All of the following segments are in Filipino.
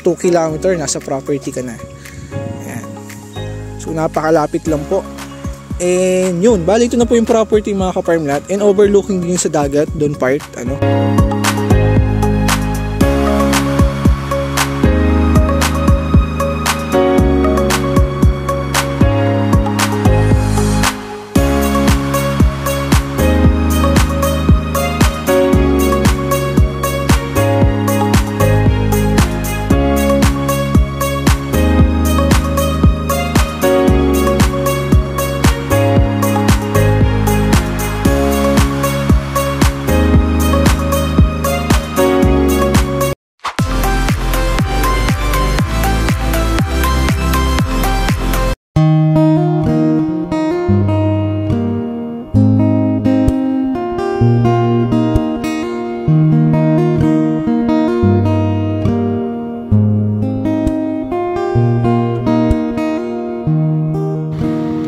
2 kilometer nasa property ka na. Ayan. So napakalapit lang po. And yun, bali ito na po yung property mga ka-farm lot, and overlooking din sa dagat doon part ano.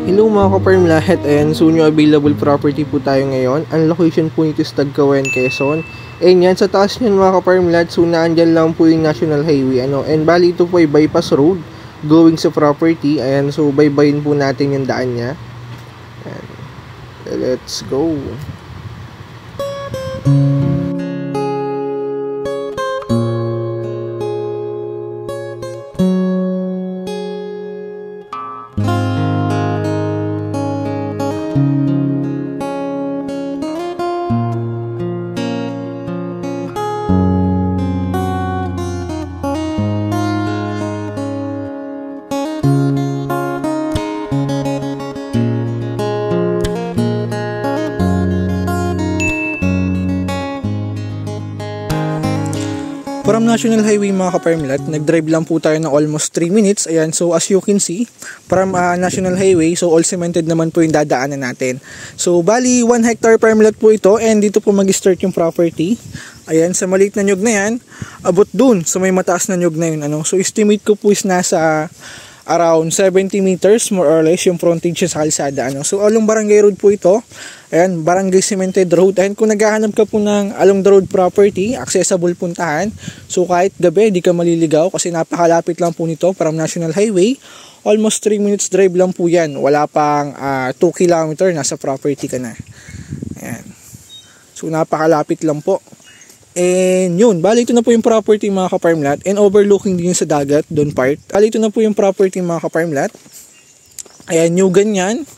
Hello mga ka-farm lahat, ayan, so new available property po tayo ngayon. Ang location po nito is Tagkawayan, Quezon. And yan, sa taas nyan mga ka-farm lahat, so naandyan lang po yung National Highway ano. And bali ito po ay bypass road going sa property. Ayan, so baybayin po natin yung daan nya. Ayan. Let's go. From National Highway mga ka-farm lot, nag-drive lang po tayo ng almost 3 minutes. Ayan, so as you can see, from National Highway, so all cemented naman po yung dadaanan natin. So bali 1 hectare farm lot po ito, and dito po mag-start yung property. Ayan, sa maliit na nyug na yan, abot dun sa may mataas na nyug na yun ano. So estimate ko po is nasa around 70 meters more or less yung frontage sa kalsada ano. So along Barangay Road po ito. Ayan, Barangay Cemented Road. And kung naghahanap ka po ng along the road property, accessible puntahan. So kahit gabi, di ka maliligaw kasi napakalapit lang po nito from National Highway. Almost 3 minutes drive lang po yan. Wala pang 2 kilometer, nasa property ka na. Ayan. So napakalapit lang po. And yun, bali ito na po yung property mga ka-farm lot, and overlooking din sa dagat doon part. Bali ito na po yung property mga ka-farm lot. Ayan, new ganyan.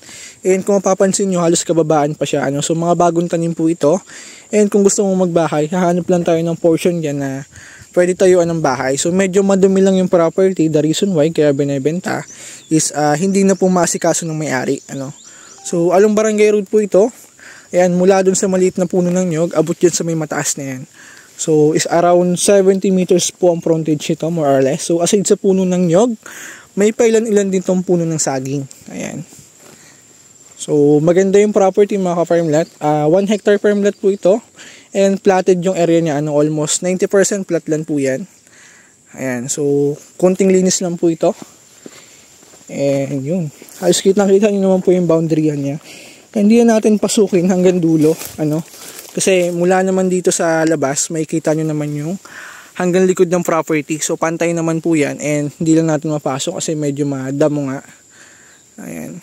And kung mapapansin nyo, halos kababaan pa siya ano. So mga bagong tanim po ito. And kung gusto mong magbahay, hahanap lang tayo ng portion dyan na pwede tayuan ng bahay. So medyo madumi lang yung property. The reason why kaya binebenta is hindi na po maasikaso ng may-ari ano. So along Barangay Road po ito. Ayan, mula dun sa maliit na puno ng nyog, abot dyan sa may mataas na yan. So is around 70 meters po ang frontage nito more or less. So aside sa puno ng nyog, may pailan-ilan din tong puno ng saging. Ayan. So maganda yung property mga ka-farm lot. 1 hectare farm lot po ito. And platted yung area niya, ano, almost 90% plat land po yan. Ayan, so konting linis lang po ito. And yun, halos kitang-kita nyo naman po yung boundary niya. Hindi na natin pasukin hanggang dulo, ano. Kasi mula naman dito sa labas, makikita nyo naman yung hanggang likod ng property. So pantay naman po yan, and hindi lang natin mapasok kasi medyo madamo nga. Ayan.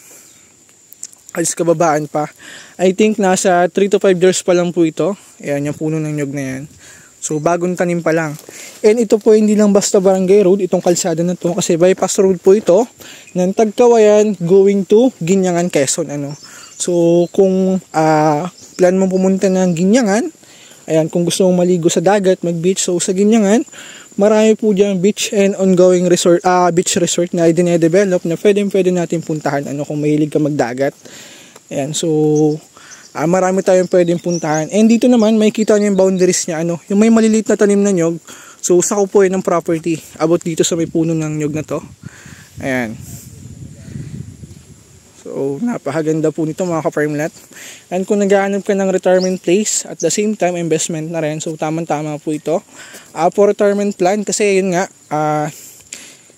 Alis kababaan pa. I think nasa 3 to 5 years pa lang po ito. Ayan, yung puno ng nyog na yan. So bagong tanim pa lang. And ito po hindi lang basta Barangay Road, itong kalsada na to, kasi bypass road po ito ng Tagkawayan going to Ginyangan, Quezon, ano. So kung plan mo pumunta ng Ginyangan, ayan, kung gusto mong maligo sa dagat, mag-beach, so sa Ginyangan, marami po dyan beach and ongoing resort, beach resort na i-develop na pwede natin puntahan ano, kung mahilig ka magdagat. Ayan, so marami tayong pwedeng puntahan. And dito naman, makikita nyo yung boundaries niya, ano, yung may maliliit na tanim na nyog. So sa po ng property, abot dito sa may puno ng nyog na to. Ayan. So napakaganda po nito mga ka-farm lot. And kung naghahanap ka ng retirement place, at the same time investment na rin, so tamang-tama po ito. For retirement plan, kasi yun nga,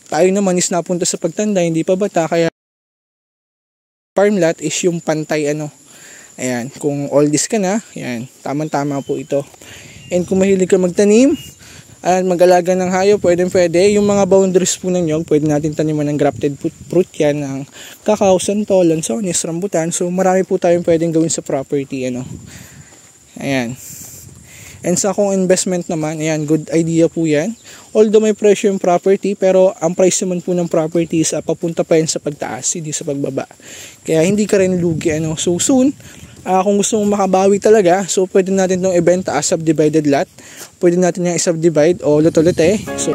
tayo naman is napunta sa pagtanda, hindi pa bata, kaya farm lot is yung pantay ano. Ayan, kung oldies ka na, ayan, tamang-tama po ito. And kung mahilig ka magtanim, At mag-alaga ng hayop, pwede. Yung mga boundaries po ng nyog, pwede natin taniman ng grafted fruit yan, ng kakao, santol, lansones, rambutan. So marami po tayong pwedeng gawin sa property, ano. Ayan. And sa kung investment naman, ayan, good idea po yan. Although may presyo yung property, pero ang price naman po ng property is papunta pa yan sa pagtaas, hindi sa pagbaba. Kaya hindi ka rin lugi, ano. So soon, kung gusto mong makabawi talaga, so pwede natin itong ibenta as subdivided lot. Pwede natin yung i-subdivide o lote-lote. So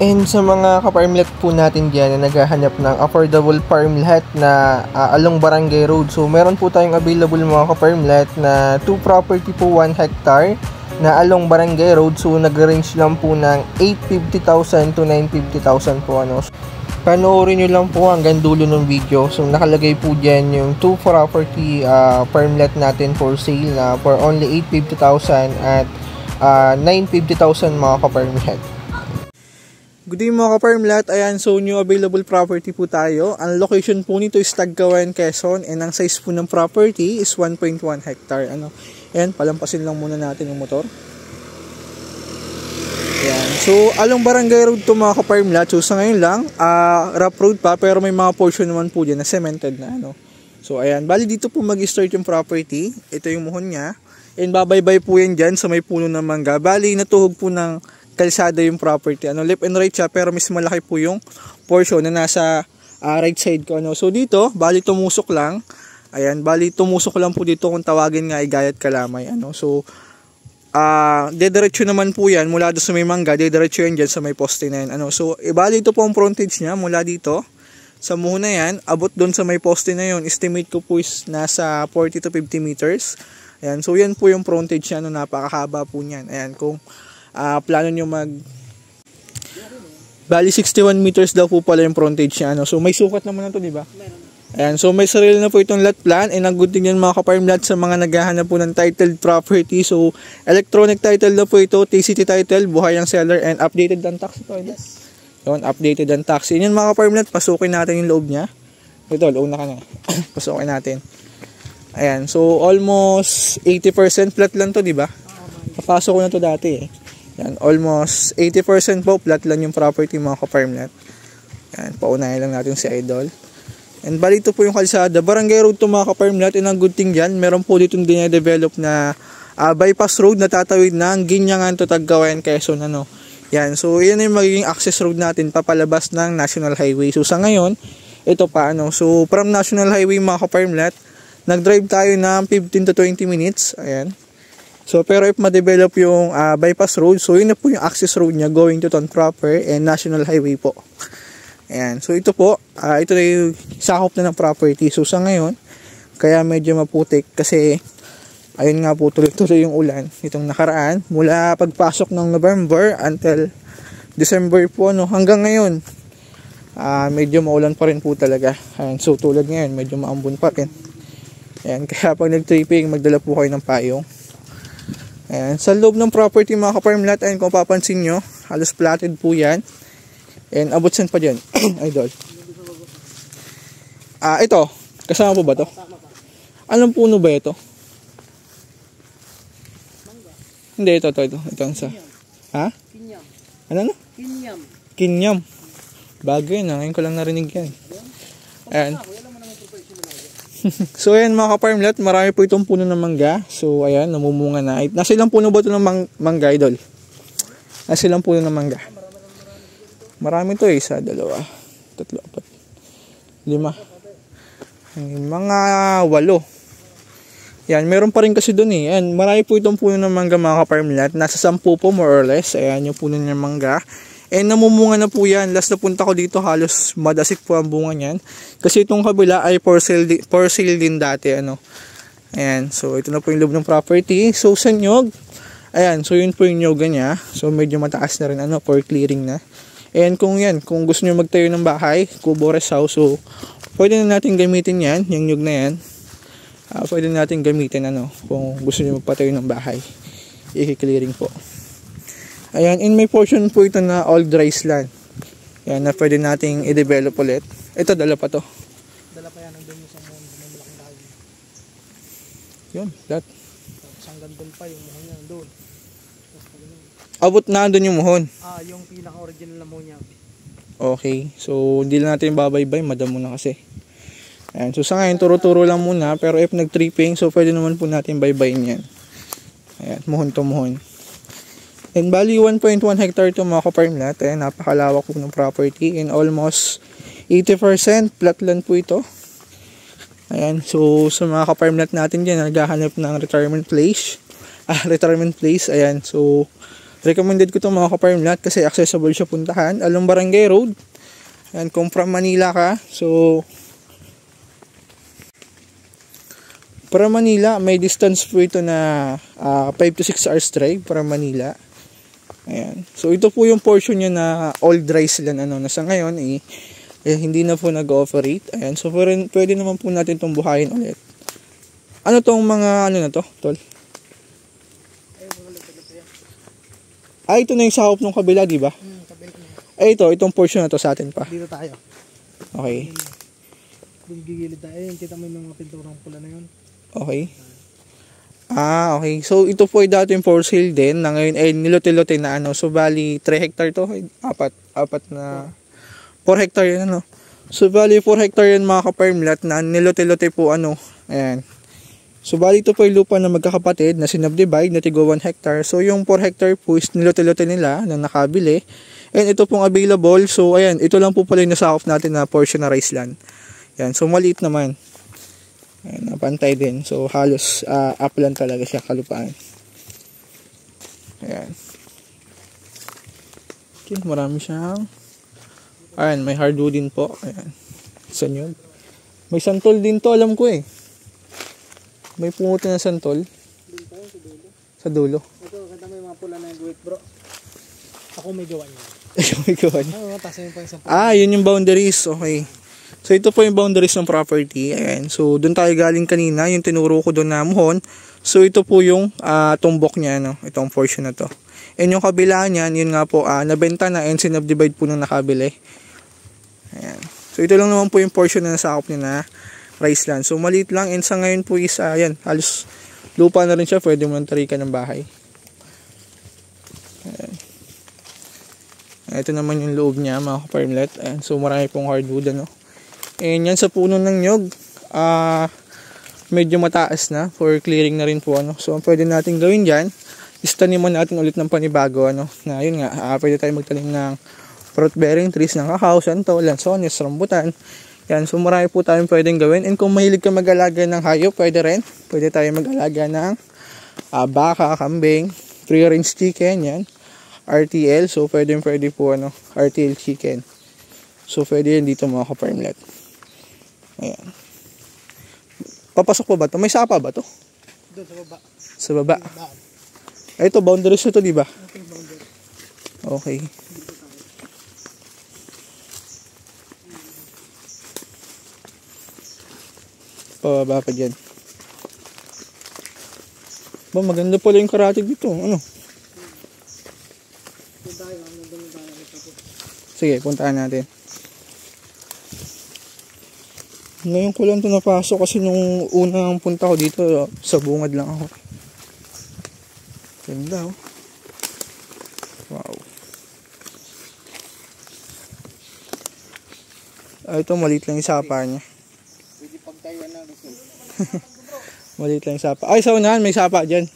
and sa mga ka-farmlet po natin dyan na naghahanap ng affordable farmlet na along Barangay Road. So meron po tayong available mga ka-farmlet na 2 property po 1 hectare na along Barangay Road. So nag-range lang po ng 850,000 to 950,000 po, ano. Panoorin nyo lang po hanggang dulo ng video. So nakalagay po dyan yung 2 property farmlet natin for sale na for only 850,000 at 950,000 mga ka-farmlet. good day mga ka-farmlet. Ayan, so new available property po tayo. Ang location po nito is Tagkawayan, Quezon, and ang size po ng property is 1.1 hectare. Ano? Ayan, palampasin lang muna natin yung motor. Ayan, so along Barangay Road to mga ka-farmlet. So sa ngayon lang, rough road pa, pero may mga portion naman po dyan na cemented na, ano. So ayan, bali dito po mag-start yung property. Ito yung muhon niya. And babaybay po yan dyan sa may puno ng mangga. Bali natuhog po ng kalsada yung property, ano, left and right siya, pero mas malaki po yung portion na nasa right side ko, ano. So dito, bali tumusok lang. Ayan, bali tumusok lang po dito kung tawagin nga ay Gayat Kalamay, ano. So dediretso naman po yan mula doon sa may mangga, dediretso yan dyan sa may poste na yan, ano. So bali ito po ang frontage niya mula dito sa muhon na yan, abot doon sa may poste na yun. Estimate ko po is nasa 40 to 50 meters. Ayan, so yan po yung frontage niya, ano, napakahaba po niyan. Ayan, kung plano nyo bali 61 meters daw po pala yung frontage niya, ano. So may sukat naman na to, di ba? Ayan, so may sarili na po itong lot plan, and ang good thing yan mga ka-farmlet sa mga naghahanap po ng titled property. So electronic title na po ito, TCT title, buhay ang seller, and updated ang tax ito. Yes. Yun, updated ang tax. Yun mga ka-farmlet, pasukin natin yung loob niya. Ito, una ka na. Pasukin natin. Ayan, so almost 80% flat lang to, di ba? Papasok ko na to dati eh. Yan, almost 80% po flat lang yung property mga ka-farmlet. Yan, paunahin lang natin si Idol. And bali ito po yung kalsada, Barangay Road to mga ka-farmlet. And ang good thing dyan, meron po dito dine-develop na bypass road na tatawid ng Ginyangan to Tagkawayan, Quezon, ano. Yan, so yan yung magiging access road natin papalabas ng National Highway. So sa ngayon, ito pa, ano. So from National Highway mga ka-farmlet, nag-drive tayo ng 15 to 20 minutes. Ayan. So pero if ma-develop yung bypass road, so yun na po yung access road niya going to town proper and National Highway po. Ayan. So ito po, ito na yung sakop na ng property. So sa ngayon, kaya medyo maputik kasi ayun nga po, tuloy-tuloy yung ulan itong nakaraan. Mula pagpasok ng November until December po, no, hanggang ngayon, medyo maulan pa rin po talaga. Ayan. So tulad ngayon, medyo maambon pa rin. Ayan. Kaya pag nag-tripping, magdala po kayo ng payong. Ayan, sa loob ng property mga ka-farmlet, ayun, kung papansin nyo, halos platted po yan. And abot saan pa dyan? Idol. Ito, kasama po ba to? Anong puno ba ito? Hindi, ito. Ito ang sa... Ha? Kinyam. Ano? Kinyam. Kinyam. Bago yun, ngayon ko lang narinig yan. Ayan. So ayan mga ka-farmlet, marami po itong puno ng mangga. So ayan, namumunga na. Nasa ilang puno ba ito ng mangga, Idol? Nasa ilang puno ng mangga? Marami to eh. 1, 2, 3, 4, 5. Mga 8. Yan, meron pa rin kasi doon eh. Ayan, marami po itong puno ng mangga mga ka-farmlet. Nasa 10 po more or less. Ayan yung puno ng mangga. And namumunga na po yan. Last na punta ko dito, halos madasik po ang bunga niyan. Kasi itong kabila ay for sale din dati, ano. Ayan, so ito na po yung loob ng property. So sa nyog, ayan, so yun po yung nyoga niya. So medyo mataas na rin, ano, for clearing na. And kung gusto nyo magtayo ng bahay, kubo rest house, so pwede na natin gamitin yan, yung nyug na yan. Pwede natin gamitin kung gusto nyo magpatayo ng bahay. I-clearing po. Ayan, in may portion po ito na all rice land. Yan, na pwede nating i-develop ulit. Ito, dala pa to. Dala pa yan, nandun yung sa mga malaking dahil. Yun, that. Tapos hanggang doon pa yung muhon niya, doon. Abot na doon yung muhon. Yung pinaka-original na muhon niya. Okay, so hindi lang natin babaybay, madamo na kasi. Ayan, so sa ngayon, turo-turo lang muna, pero if nag-tripping, so pwede naman po natin baybayin yan. Ayan, muhon to muhon. And bali 1.1 hectare to mga ka-farm lot. Ayan, napakalawak po ng property, and almost 80% flat land po ito. Ayan, so sa mga ka-farm lot natin dyan, naghahanap ng retirement place. Ayan, so recommended ko itong mga ka-farm lot kasi accessible siya puntahan along Barangay Road. Ayan, kung from Manila ka, so para Manila, may distance po ito na 5 to 6 hours drive para Manila. Ayan. So ito po yung portion niya na old rice land na sa ngayon hindi na po nag-operate. Ayan. So pwede naman po natin itong buhayin ulit. Ano tong mga na to, tol? Ito na yung sakop ng kabila, di ba? Kabila na. Itong portion na to sa atin pa. Dito tayo. Okay. Kung gigilid tayo, kita mo yung mga pinturang pula na yun. Okay. Okay. So, ito po ay dati yung for sale din, na ngayon ay nilote-lote na So, bali, 3 hectare to. 4 hectare yan, So, bali, 4 hectare yan mga ka-farm lot na nilote-lote po, Ayan. So, bali, ito po ay lupa na magkakapatid na sinubdivide na tigo 1 hectare. So, yung 4 hectare po is nilote-lote nila na nakabili. And ito pong available. So, ayan, ito lang po pala yung nasakop natin na portion na rice land. Ayan. So, maliit naman. Ayan, napantay din. So, halos upland talaga siya, kalupaan. Ayan. Okay, marami siyang. Ayan, may hardwood din po. Ayan. Saan yun? May santol din to, alam ko eh. May pungutin na santol. Sa dulo. Ito, kanta mo yung mga pula na yung guwit, bro. Ako may gawa niya. May gawa niya. Taas yung pa isang yun yung boundaries. Okay. So, ito po yung boundaries ng property. Ayan. So, doon tayo galing kanina. Yung tinuro ko doon na muhon. So, ito po yung tumbok niya. Itong portion na to. And yung kabila niyan, yun nga po, nabenta na and sinubdivide po nung nakabili. Ayan. So, ito lang naman po yung portion na nasakop niya na rice land. So, maliit lang. And sa ngayon po is, ayan, halos lupa na rin siya. Pwede mo nang tarikan ng bahay. Ayan. Ito naman yung loob niya, mga ka-farm lot. Ayan. So, marami pong hardwood, And yan sa puno ng nyog, medyo mataas na for clearing na rin po. So, ang pwede natin gawin dyan, is taniman natin ulit ng panibago. Na yun nga, pwede tayo magtanim ng fruit-bearing trees ng kakao, santo, lansones, rambutan. Yan, so marami po tayong pwedeng gawin. And kung mahilig ka mag-alaga ng hayop, pwede rin. Pwede tayo mag-alaga ng baka, kambing, free-range chicken, yan. RTL, so pwede po, RTL chicken. So, pwede yun dito mga ka-farm lot. Ayan. Papasok pa ba ito? May sapa ba ito? doon sa baba. Sa baba. Ito, boundaries na ito, di ba? Okay. Pababa pa dyan. Maganda pala yung karatig dito. Sige, puntaan natin. Ngayon ko lang ito napasok kasi nung unang punta ko dito, sa bungad lang ako. Ganda, oh. Wow. Ito, maliit lang yung sapa niya. Pwede pagtayuan na gusto. Maliit lang yung sapa. Ay, sa unahan, may sapa dyan.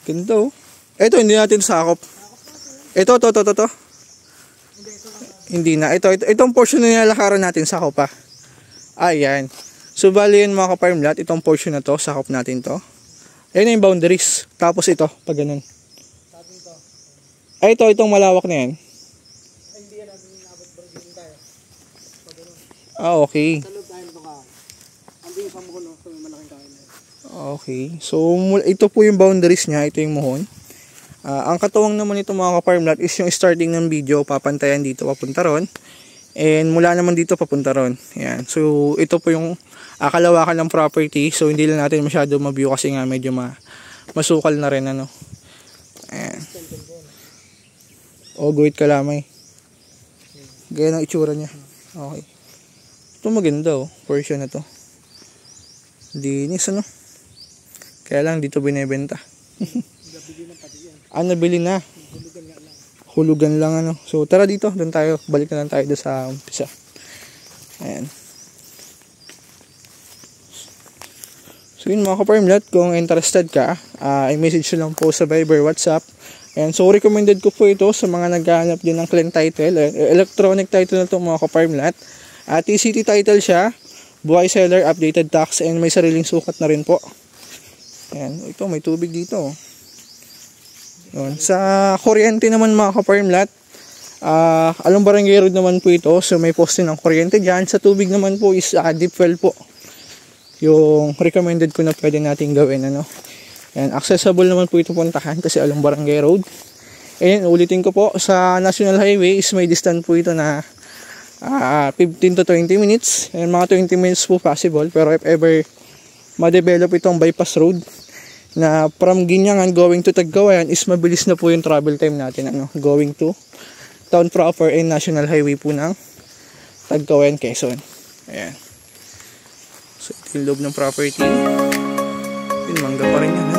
Ganda, oh. Ito, hindi natin sakop. Ito. Hindi na. Itong portion na nilalakaran natin, sakop pa. Ayan. So, bali yun mga ka-farm lot. Itong portion na to, sakop natin to. Ayan na yung boundaries. Tapos ito, pag ganun. Ay, itong malawak na yan. Hindi yan natin inabot barangay tayo. Pag ganun. Okay. Sa loob tayo nito ka. Andi yung pamuhon, so may malaking kain na. Okay. So, ito po yung boundaries niya. Ito yung muhon. Ang katuwang naman nito mga ka-farm lot is yung starting ng video, papantayan dito papunta ron. And mula naman dito papunta ron. Ayan. So ito po yung kalawakan ng property. So hindi lang natin masyado ma-view kasi nga medyo masukal na rin ano. Ayan. O guhit kalamay. Gaya ng itsura niya. Okay. Ito maganda portion na to. Linis ano. Kaya lang dito binebenta. Nabili na. Hulugan lang ano. So tara dito, doon tayo. Balik na lang tayo doon sa umpisa. Ayan. So yun mga ka-farm lot, kung interested ka, i-message lang po sa Viber, WhatsApp. Ayan. So recommended ko po ito sa mga naghahanap din ng clean title. Electronic title na ito mga ka-farm lot. TCT title siya. Buhay seller, updated tax, and may sariling sukat na rin po. Ayan. Ito, may tubig dito. Yun. Sa kuryente naman mga ka-farm lot, Along Barangay Road naman po ito. So may poste ng kuryente dyan. Sa tubig naman po is deep well po. Yung recommended ko na pwede natin gawin. Ano? And accessible naman po ito puntahan kasi Along Barangay Road. And ulitin ko po, sa National Highway is may distance po ito na 15 to 20 minutes. And mga 20 minutes po possible. Pero if ever ma-develop itong bypass road na from Ginyangan going to Tagkawayan is mabilis na po yung travel time natin ano, going to town proper and National Highway po ng Tagkawayan, Quezon. Ayan. So ito yung loob ng property. Yun, mangga pa rin yan ha.